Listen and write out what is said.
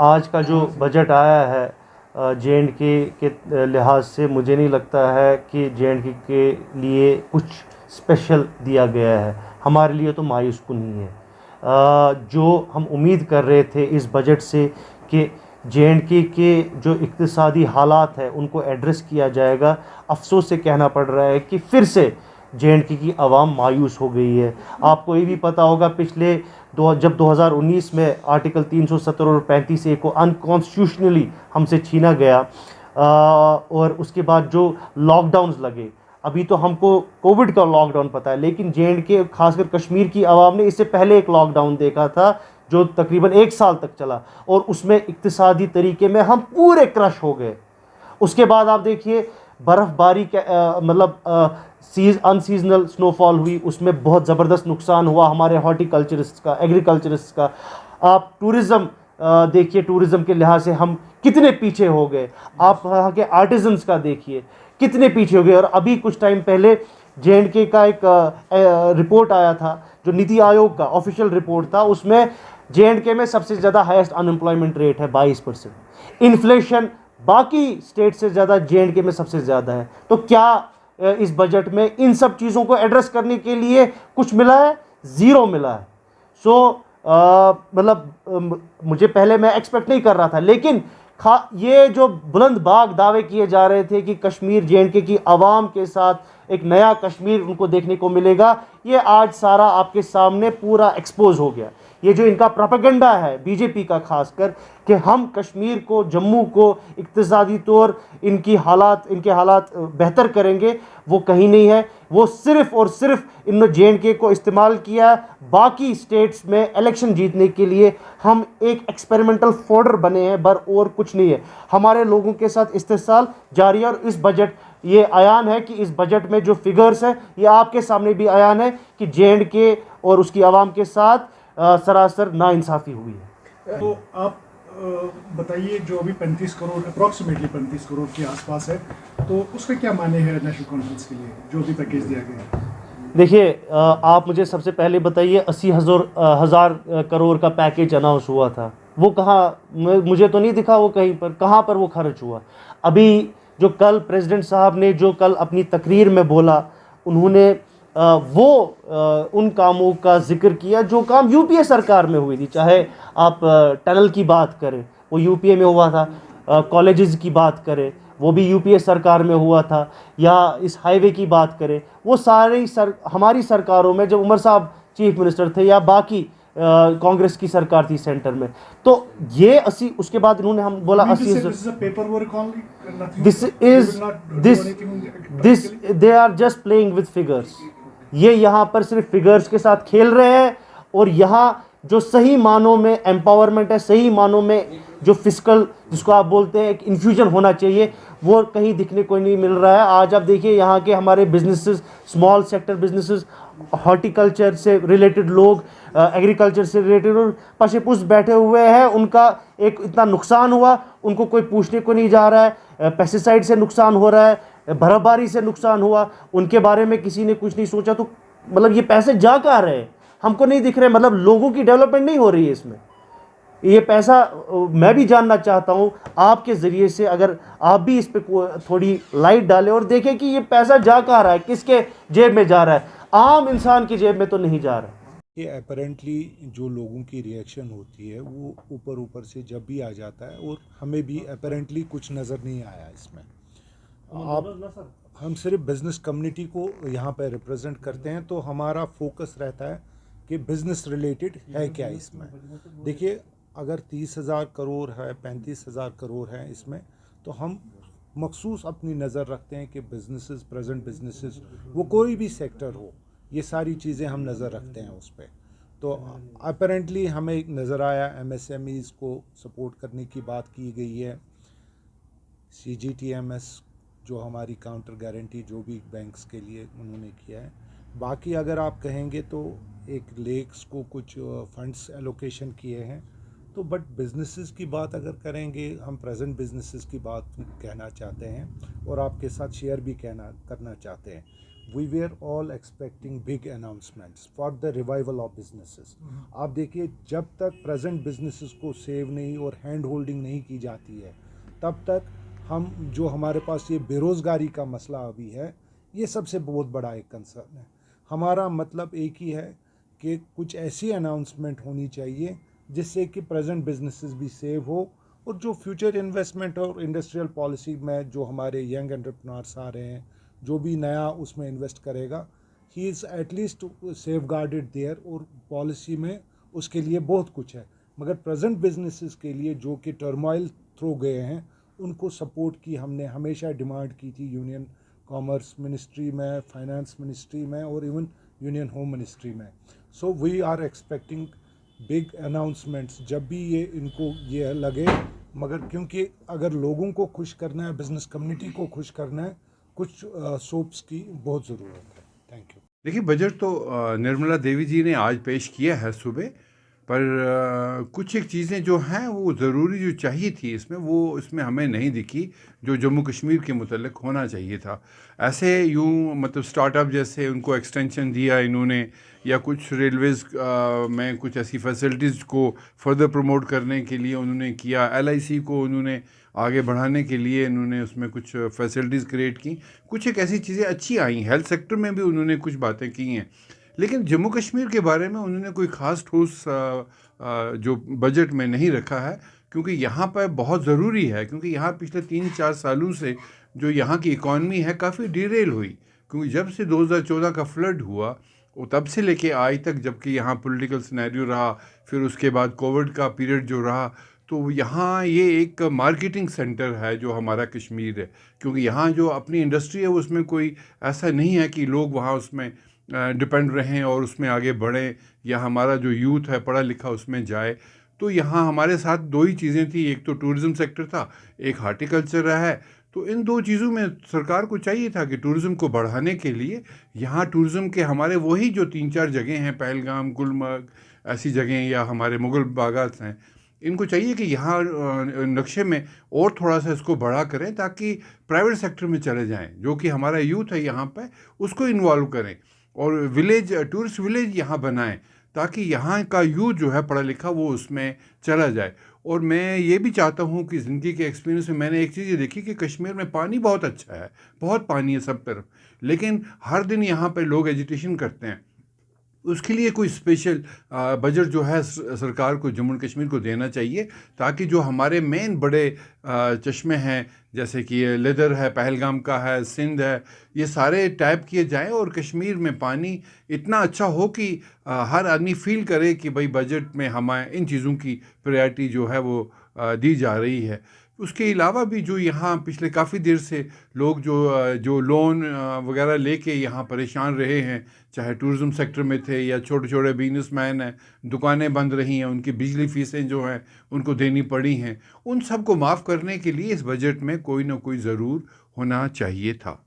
आज का जो बजट आया है जे.एंड.के लिहाज से मुझे नहीं लगता है कि जे.एंड.के के लिए कुछ स्पेशल दिया गया है। हमारे लिए तो मायूस कुन ही है। जो हम उम्मीद कर रहे थे इस बजट से कि जे.एंड.के के जो इक़्तिसादी हालात है उनको एड्रेस किया जाएगा, अफ़सोस से कहना पड़ रहा है कि फिर से जे.एंड.के की आवाम मायूस हो गई है। आपको ये भी पता होगा पिछले जब 2019 में आर्टिकल 370 और 35A को अनकॉन्स्टिट्यूशनली हमसे छीना गया, और उसके बाद जो लॉकडाउन्स लगे, अभी तो हमको कोविड का लॉकडाउन पता है, लेकिन जे.एंड.के खासकर कश्मीर की आवाम ने इससे पहले एक लॉकडाउन देखा था जो तकरीबन 1 साल तक चला, और उसमें इक़्तिसादी तरीके में हम पूरे क्रश हो गए। उसके बाद आप देखिए बर्फ़बारी के मतलब अनसीजनल स्नोफॉल हुई, उसमें बहुत ज़बरदस्त नुकसान हुआ हमारे हॉर्टिकल्चरिस्ट का, एग्रीकल्चरिस्ट का। आप टूरिज़्म देखिए, टूरिज़्म के लिहाज से हम कितने पीछे हो गए। आप वहाँ के आर्टिजन्स का देखिए कितने पीछे हो गए। और अभी कुछ टाइम पहले जे.एंड.के का एक रिपोर्ट आया था जो नीति आयोग का ऑफिशियल रिपोर्ट था, उसमें जे.एंड.के में सबसे ज़्यादा हाईएस्ट अनएम्प्लॉयमेंट रेट है 22%। इन्फ्लेशन बाकी स्टेट से ज़्यादा जे.एंड.के में सबसे ज़्यादा है। तो क्या इस बजट में इन सब चीज़ों को एड्रेस करने के लिए कुछ मिला है? ज़ीरो मिला है। सो मतलब मुझे पहले मैं एक्सपेक्ट नहीं कर रहा था, लेकिन ये जो बुलंद बाग दावे किए जा रहे थे कि कश्मीर जे.एंड.के की आवाम के साथ एक नया कश्मीर उनको देखने को मिलेगा, ये आज सारा आपके सामने पूरा एक्सपोज हो गया। ये जो इनका प्रोपेगेंडा है बीजेपी का खासकर कि हम कश्मीर को, जम्मू को इक़्तिसादी तौर इनके हालात बेहतर करेंगे, वो कहीं नहीं है। वो सिर्फ़ और सिर्फ इन्होंने जे.एंड.के को इस्तेमाल किया बाकी स्टेट्स में इलेक्शन जीतने के लिए। हम एक एक्सपेरिमेंटल फोल्डर बने हैं, और कुछ नहीं है। हमारे लोगों के साथ इस्तेसाल जारी है। और इस बजट ये आयान है कि इस बजट में जो फिगर्स हैं ये आपके सामने भी आयान है कि जे.एंड.के और उसकी आवाम के साथ सरासर नाइंसाफ़ी हुई है। तो आप बताइए, जो अभी 35 करोड़ अप्रॉक्सीमेटली 35 करोड़ के आसपास है, तो उसके क्या माने हैं नेशनल कॉन्फ्रेंस के लिए जो भी पैकेज दिया गया है? देखिए, आप मुझे सबसे पहले बताइए 80,000 करोड़ का पैकेज अनाउंस हुआ था, वो कहाँ? मुझे तो नहीं दिखा वो कहीं पर। कहाँ पर वो खर्च हुआ? अभी जो कल प्रेसिडेंट साहब ने जो कल अपनी तकरीर में बोला, उन्होंने उन कामों का जिक्र किया जो काम यूपीए सरकार में हुई थी। चाहे आप टनल की बात करें, वो यूपीए में हुआ था। कॉलेजेस की बात करें, वो भी यूपीए सरकार में हुआ था। या इस हाईवे की बात करें, वो सारी हमारी सरकारों में, जब उमर साहब चीफ मिनिस्टर थे या बाकी कांग्रेस की सरकार थी सेंटर में, तो ये 80, उसके बाद इन्होंने हम बोला 80। This they are just playing with figures. ये यहाँ पर सिर्फ फिगर्स के साथ खेल रहे हैं। और यहाँ जो सही मानों में एम्पावरमेंट है, सही मानों में जो फिस्कल जिसको आप बोलते हैं एक इन्फ्यूजन होना चाहिए, वो कहीं दिखने को नहीं मिल रहा है। आज आप देखिए यहाँ के हमारे businesses, small sector businesses, horticulture से रिलेटेड लोग, एग्रीकल्चर से रिलेटेड पशेपुष बैठे हुए हैं, उनका एक इतना नुकसान हुआ, उनको कोई पूछने को नहीं जा रहा है। पेस्टिसाइड से नुकसान हो रहा है, बर्फबारी से नुकसान हुआ, उनके बारे में किसी ने कुछ नहीं सोचा। तो मतलब ये पैसे जा कहाँ रहे हैं? हमको नहीं दिख रहे। मतलब लोगों की डेवलपमेंट नहीं हो रही है इसमें। ये पैसा मैं भी जानना चाहता हूँ आपके ज़रिए से, अगर आप भी इस पर थोड़ी लाइट डालें और देखें कि ये पैसा जा कहाँ रहा है, किसके जेब में जा रहा है। आम इंसान की जेब में तो नहीं जा रहा। ये अपेरेंटली जो लोगों की रिएक्शन होती है वो ऊपर ऊपर से जब भी आ जाता है, और हमें भी अपेरेंटली कुछ नज़र नहीं आया इसमें। हम सिर्फ बिज़नेस कम्युनिटी को यहाँ पे रिप्रेजेंट करते हैं, तो हमारा फोकस रहता है कि बिज़नेस रिलेटेड है क्या इसमें। देखिए, अगर 30,000 करोड़ है, 35,000 करोड़ है इसमें, तो हम मखसूस अपनी नज़र रखते हैं कि बिज़नेसेस, प्रेजेंट बिज़नेसेस, वो कोई भी सेक्टर हो, ये सारी चीज़ें हम नज़र रखते हैं उस पर। तो अपेरेंटली हमें एक नज़र आया एमएसएमईज़ को सपोर्ट करने की बात की गई है, CGTMS जो हमारी काउंटर गारंटी जो भी बैंक्स के लिए उन्होंने किया है। बाकी अगर आप कहेंगे तो एक लेक्स को कुछ फंड्स एलोकेशन किए हैं। तो बट बिजनेसेस की बात अगर करेंगे, हम प्रेजेंट बिजनेसेस की बात कहना चाहते हैं और आपके साथ शेयर भी करना चाहते हैं। We were all expecting big announcements for the revival of businesses. आप देखिए, जब तक प्रेजेंट बिजनेसेस को सेव नहीं और हैंड होल्डिंग नहीं की जाती है, तब तक हम जो हमारे पास ये बेरोज़गारी का मसला अभी है, ये सबसे बहुत बड़ा एक कंसर्न है। हमारा मतलब एक ही है कि कुछ ऐसी अनाउंसमेंट होनी चाहिए जिससे कि प्रेजेंट बिजनेसेस भी सेव हो, और जो फ्यूचर इन्वेस्टमेंट और इंडस्ट्रियल पॉलिसी में जो हमारे यंग एंटरप्रेन्योर्स आ रहे हैं, जो भी नया उसमें इन्वेस्ट करेगा, he is at least safeguarded there, और पॉलिसी में उसके लिए बहुत कुछ है। मगर प्रेजेंट बिजनेसेस के लिए जो कि टर्मोइल थ्रू गए हैं, उनको सपोर्ट की हमने हमेशा डिमांड की थी, यूनियन कॉमर्स मिनिस्ट्री में, फाइनेंस मिनिस्ट्री में, और इवन यूनियन होम मिनिस्ट्री में। So we are expecting big announcements जब भी ये इनको ये लगे। मगर क्योंकि अगर लोगों को खुश करना है, बिजनेस कम्युनिटी को खुश करना है, कुछ सोप्स की बहुत ज़रूरत है। Thank you. देखिए, बजट तो निर्मला देवी जी ने आज पेश किया है सुबह, पर कुछ एक चीज़ें जो हैं वो ज़रूरी जो चाहिए थी इसमें, वो इसमें हमें नहीं दिखी, जो जम्मू कश्मीर के मुतल्लिक होना चाहिए था। ऐसे यूँ मतलब स्टार्टअप जैसे उनको एक्सटेंशन दिया इन्होंने, या कुछ रेलवेज़ में कुछ ऐसी फैसिलिटीज़ को फर्दर प्रमोट करने के लिए उन्होंने किया, LIC को उन्होंने आगे बढ़ाने के लिए इन्होंने उसमें कुछ फैसिलिटीज़ क्रिएट की, कुछ एक ऐसी चीज़ें अच्छी आई। हेल्थ सेक्टर में भी उन्होंने कुछ बातें की हैं, लेकिन जम्मू कश्मीर के बारे में उन्होंने कोई ख़ास ठोस जो बजट में नहीं रखा है, क्योंकि यहाँ पर बहुत ज़रूरी है, क्योंकि यहाँ पिछले 3-4 सालों से जो यहाँ की इकॉनमी है काफ़ी डिरेल हुई, क्योंकि जब से 2014 का फ्लड हुआ वो तब से लेके आज तक, जबकि यहाँ पॉलिटिकल सिनेरियो रहा, फिर उसके बाद कोविड का पीरियड जो रहा, तो यहाँ ये एक मार्केटिंग सेंटर है जो हमारा कश्मीर है, क्योंकि यहाँ जो अपनी इंडस्ट्री है उसमें कोई ऐसा नहीं है कि लोग वहाँ उसमें डिपेंड रहें और उसमें आगे बढ़ें, या हमारा जो यूथ है पढ़ा लिखा उसमें जाए। तो यहाँ हमारे साथ दो ही चीज़ें थी, एक तो टूरिज़्म सेक्टर था, एक हार्टिकल्चर रहा है। तो इन दो चीज़ों में सरकार को चाहिए था कि टूरिज़्म को बढ़ाने के लिए यहाँ टूरिज़्म के हमारे वही जो 3-4 जगह हैं, पहलगाम, गुलमर्ग, ऐसी जगह, या हमारे मुगल बागात हैं, इनको चाहिए कि यहाँ नक्शे में और थोड़ा सा इसको बड़ा करें, ताकि प्राइवेट सेक्टर में चले जाएं, जो कि हमारा यूथ है यहाँ पे, उसको इन्वॉल्व करें, और विलेज, टूरिस्ट विलेज यहाँ बनाएं, ताकि यहाँ का यूथ जो है पढ़ा लिखा वो उसमें चला जाए। और मैं ये भी चाहता हूँ कि ज़िंदगी के एक्सपीरियंस में मैंने एक चीज़ ये देखी कि कश्मीर में पानी बहुत अच्छा है, बहुत पानी है सब तरफ, लेकिन हर दिन यहाँ पे लोग एजिटेशन करते हैं। उसके लिए कोई स्पेशल बजट जो है सरकार को जम्मू एंड कश्मीर को देना चाहिए, ताकि जो हमारे मेन बड़े चश्मे हैं, जैसे कि ये लेदर है, पहलगाम का है, सिंध है, ये सारे टैप किए जाएं, और कश्मीर में पानी इतना अच्छा हो कि हर आदमी फील करे कि भाई बजट में हमें इन चीज़ों की प्रायोरिटी जो है वो दी जा रही है। उसके अलावा भी जो यहाँ पिछले काफ़ी देर से लोग जो लोन वगैरह लेके यहाँ परेशान रहे हैं, चाहे टूरिज़्म सेक्टर में थे या छोटे छोटे बिजनेसमैन हैं, दुकानें बंद रही हैं, उनकी बिजली फीसें जो हैं उनको देनी पड़ी हैं, उन सब को माफ़ करने के लिए इस बजट में कोई ना कोई ज़रूर होना चाहिए था।